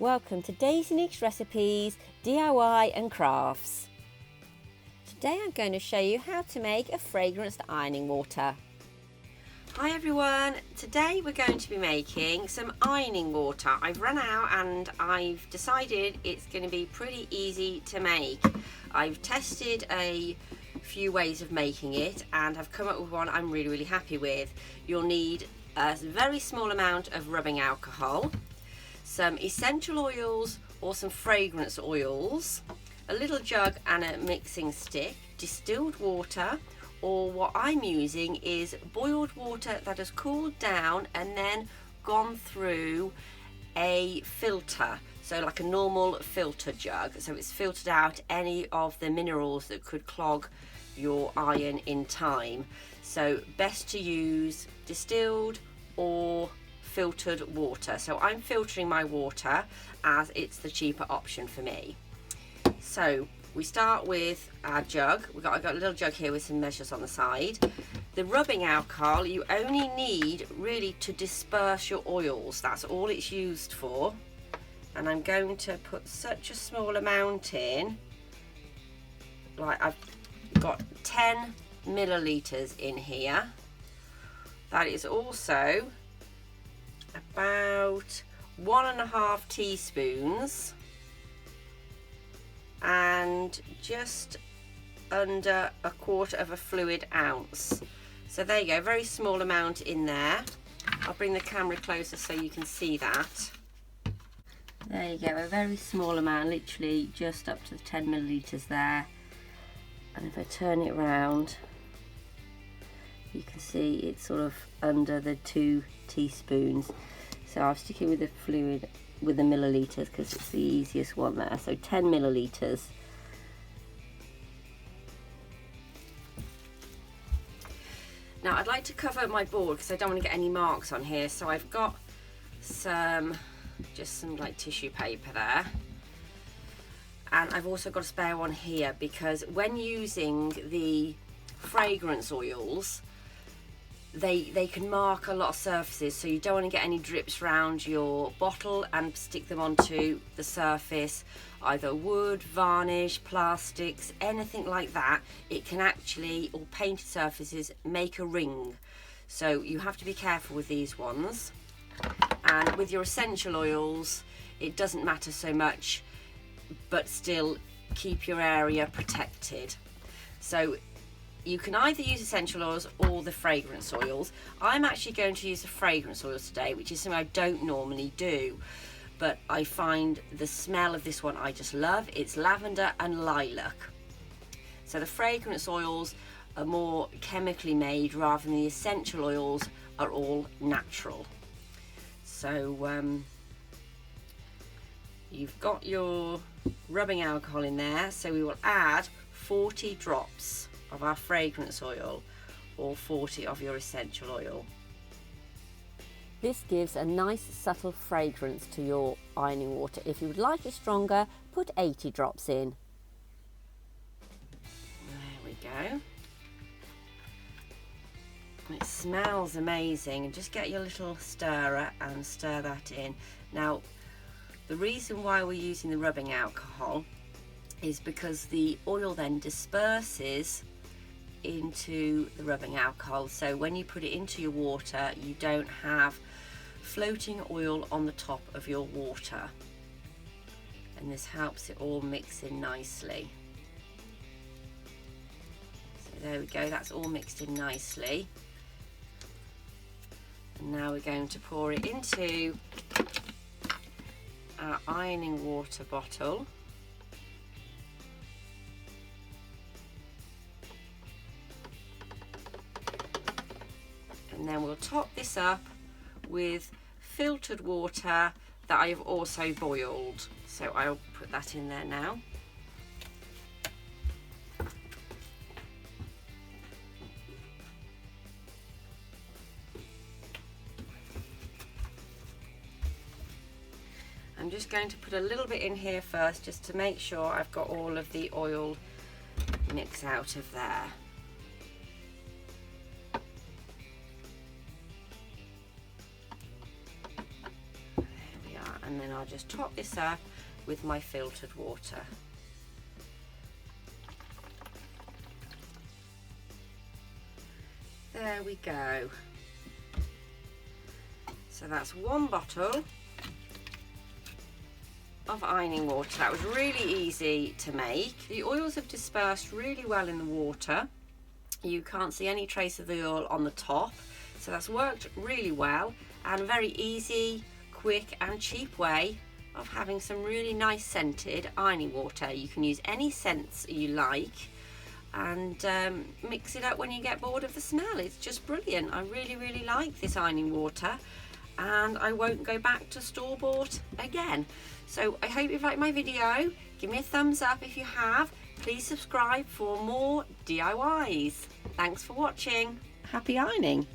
Welcome to Daisy Nick's Recipes, DIY and Crafts. Today I'm going to show you how to make a fragranced ironing water. Hi everyone, today we're going to be making some ironing water. I've run out and I've decided it's going to be pretty easy to make. I've tested a few ways of making it and I've come up with one I'm really happy with. You'll need a very small amount of rubbing alcohol, some essential oils or some fragrance oils, a little jug and a mixing stick, distilled water, or what I'm using is boiled water that has cooled down and then gone through a filter, so like a normal filter jug, so it's filtered out any of the minerals that could clog your iron in time. So best to use distilled or filtered water. So I'm filtering my water as it's the cheaper option for me. So we start with our jug. I've got a little jug here with some measures on the side. The rubbing alcohol you only need really to disperse your oils. That's all it's used for. And I'm going to put such a small amount in, like I've got 10 milliliters in here. That is also about 1.5 teaspoons and just under 1/4 of a fluid ounce. So there you go, very small amount in there. I'll bring the camera closer so you can see that. There you go, a very small amount, literally just up to the 10 milliliters there. And if I turn it round, you can see it's sort of under the 2 teaspoons. So I'll stick it with the fluid with the milliliters because it's the easiest one there. So 10 milliliters. Now I'd like to cover my board because I don't want to get any marks on here. So I've got just some like tissue paper there. And I've also got a spare one here because when using the fragrance oils, they can mark a lot of surfaces, so you don't want to get any drips around your bottle and stick them onto the surface, either wood, varnish, plastics, anything like that. It can actually, or painted surfaces, make a ring. So you have to be careful with these ones. And with your essential oils, it doesn't matter so much, but still keep your area protected. So you can either use essential oils or the fragrance oils. I'm actually going to use the fragrance oils today, which is something I don't normally do, but I find the smell of this one I just love. It's lavender and lilac. So the fragrance oils are more chemically made rather than the essential oils are all natural. So you've got your rubbing alcohol in there, so we will add 40 drops of our fragrance oil or 40 of your essential oil. This gives a nice subtle fragrance to your ironing water. If you would like it stronger, put 80 drops in. There we go. It smells amazing. Just get your little stirrer and stir that in. Now, the reason why we're using the rubbing alcohol is because the oil then disperses into the rubbing alcohol, so when you put it into your water you don't have floating oil on the top of your water, and this helps it all mix in nicely. So there we go, that's all mixed in nicely. And now we're going to pour it into our ironing water bottle. And then we'll top this up with filtered water that I have also boiled. So I'll put that in there now. I'm just going to put a little bit in here first just to make sure I've got all of the oil mixed out of there. and then I'll just top this up with my filtered water. There we go. So that's 1 bottle of ironing water. That was really easy to make. The oils have dispersed really well in the water. You can't see any trace of the oil on the top, so that's worked really well, and a very easy, quick and cheap way of having some really nice scented ironing water. You can use any scents you like and mix it up when you get bored of the smell. It's just brilliant. I really like this ironing water, and I won't go back to store-bought again. So I hope you've liked my video. Give me a thumbs up if you have. Please subscribe for more DIYs. Thanks for watching. Happy ironing.